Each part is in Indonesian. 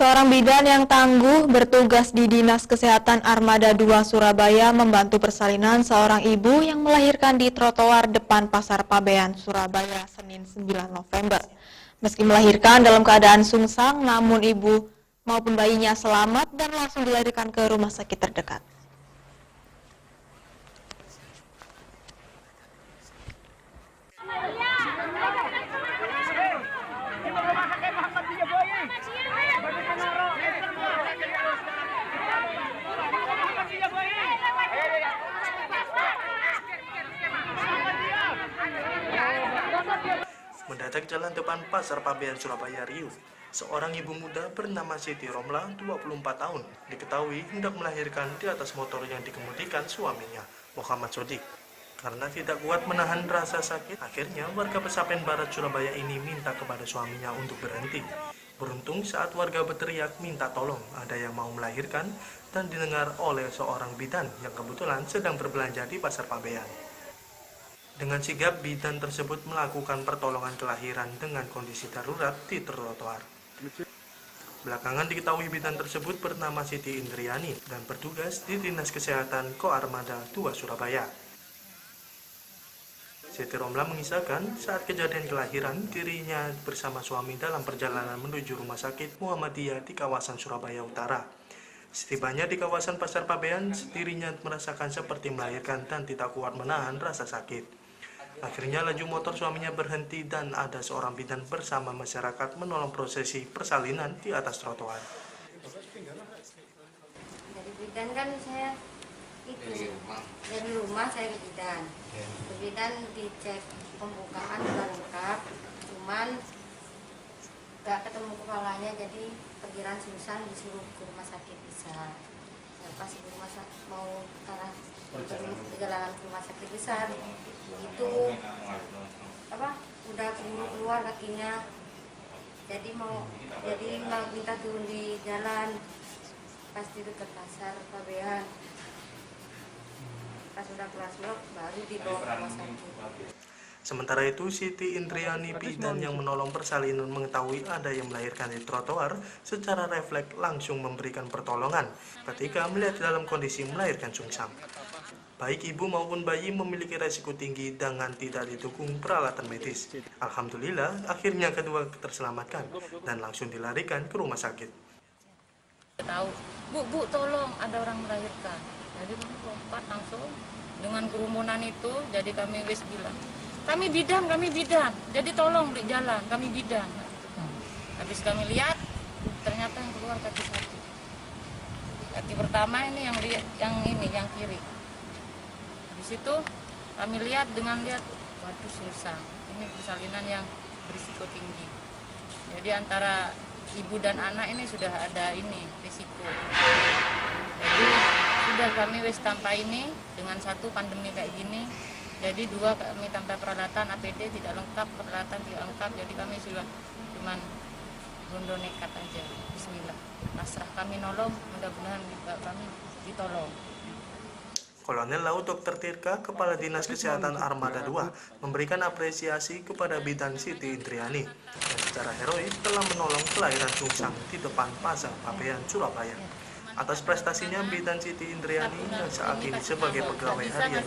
Seorang bidan yang tangguh bertugas di Dinas Kesehatan Armada 2 Surabaya membantu persalinan seorang ibu yang melahirkan di trotoar depan Pasar Pabean, Surabaya, Senin 9 November. Meski melahirkan dalam keadaan sungsang, namun ibu maupun bayinya selamat dan langsung dilarikan ke rumah sakit terdekat. Mendadak jalan depan Pasar Pabean Surabaya riuh. Seorang ibu muda bernama Siti Romla, 24 tahun, diketahui hendak melahirkan di atas motor yang dikemudikan suaminya, Muhammad Sodik. Karena tidak kuat menahan rasa sakit, akhirnya warga Pesapen Barat Surabaya ini minta kepada suaminya untuk berhenti. Beruntung saat warga berteriak minta tolong, ada yang mau melahirkan dan didengar oleh seorang bidan yang kebetulan sedang berbelanja di Pasar Pabean. Dengan sigap, bidan tersebut melakukan pertolongan kelahiran dengan kondisi darurat di trotoar. Belakangan diketahui bidan tersebut bernama Siti Indriani dan bertugas di Dinas Kesehatan Ko Armada 2 Surabaya. Siti Romla mengisahkan saat kejadian kelahiran, dirinya bersama suami dalam perjalanan menuju rumah sakit Muhammadiyah di kawasan Surabaya Utara. Setibanya di kawasan Pasar Pabean, dirinya merasakan seperti melahirkan dan tidak kuat menahan rasa sakit. Akhirnya laju motor suaminya berhenti dan ada seorang bidan bersama masyarakat menolong prosesi persalinan di atas trotoar. Dari bidan kan saya dari rumah saya ke bidan. Ke bidan dicek pembukaan sudah lengkap, cuman gak ketemu kepalanya, jadi perkiraan susah disuruh ke rumah sakit besar. Pas di rumah sakit mau karena perjalanan ke rumah sakit besar itu udah keburu keluar kakinya, jadi mau minta turun di jalan pas di dekat Pasar Pabean. Pas udah kelas baru dibawa ke rumah sakit. Sementara itu, Siti Indriani, bidan yang menolong persalinan, mengetahui ada yang melahirkan di trotoar, secara refleks langsung memberikan pertolongan ketika melihat dalam kondisi melahirkan sungsang. Baik ibu maupun bayi memiliki resiko tinggi dengan tidak didukung peralatan medis. Alhamdulillah, akhirnya kedua terselamatkan dan langsung dilarikan ke rumah sakit. Tahu, bu tolong ada orang melahirkan. Jadi kami lompat langsung dengan kerumunan itu, jadi kami wis bilang, kami bidan, jadi tolong di jalan, kami bidan. Habis kami lihat, ternyata yang keluar kaki satu. Kaki pertama ini yang kiri. Habis itu kami lihat, waduh susah, ini persalinan yang berisiko tinggi. Jadi antara ibu dan anak ini sudah ada risiko. Jadi sudah kami wis tanpa ini, dengan satu pandemi kayak gini, jadi dua kami tanpa peralatan APD tidak lengkap, peralatan tidak lengkap, jadi kami sudah cuman gondo nekat aja. Bismillah, pasrah kami nolong, mudah-mudahan kami ditolong. Kolonel Laut Dr. Tirka, Kepala Dinas Kesehatan Armada 2, memberikan apresiasi kepada bidan Siti Indriani yang secara heroik telah menolong kelahiran sungsang di depan Pasar Pabean, Surabaya. Atas prestasinya, bidan Siti Indriani yang saat ini sebagai pegawai harian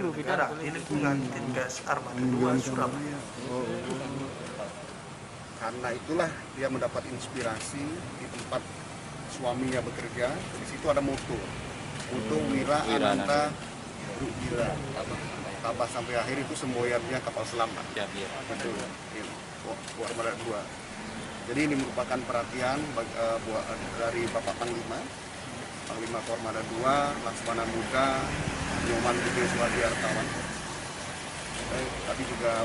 negara di lingkungan Dinkes Armada 2 Surabaya. Karena itulah dia mendapat inspirasi di tempat suaminya bekerja. Di situ ada moto Wira Ananta Ruhila, Tabah sampai akhir itu semboyannya kapal selamat. Itu buat Armada 2. Jadi ini merupakan perhatian dari Bapak Panglima Armada 2, Laksamana Muda, Nyoman Budi Suwadi Hartawan. Tapi juga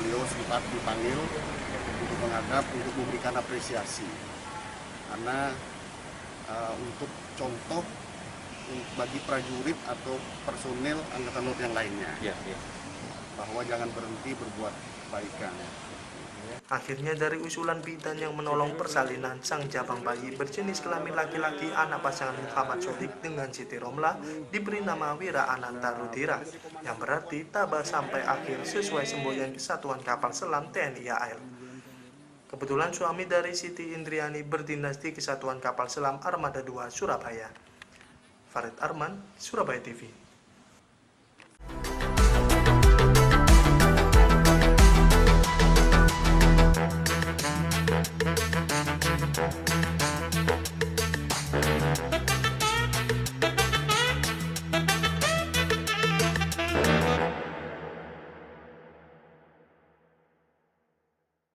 beliau sempat dipanggil untuk menghadap, untuk memberikan apresiasi. Karena untuk contoh bagi prajurit atau personel Angkatan Laut yang lainnya, bahwa jangan berhenti berbuat kebaikan. Akhirnya dari usulan bidan yang menolong persalinan sang jabang bayi berjenis kelamin laki-laki anak pasangan Muhammad Sodik dengan Siti Romla diberi nama Wira Ananta Rudira, yang berarti tabah sampai akhir sesuai semboyan Kesatuan Kapal Selam TNI AL. Kebetulan suami dari Siti Indriani berdinas di Kesatuan Kapal Selam Armada 2 Surabaya. Farid Arman, Surabaya TV.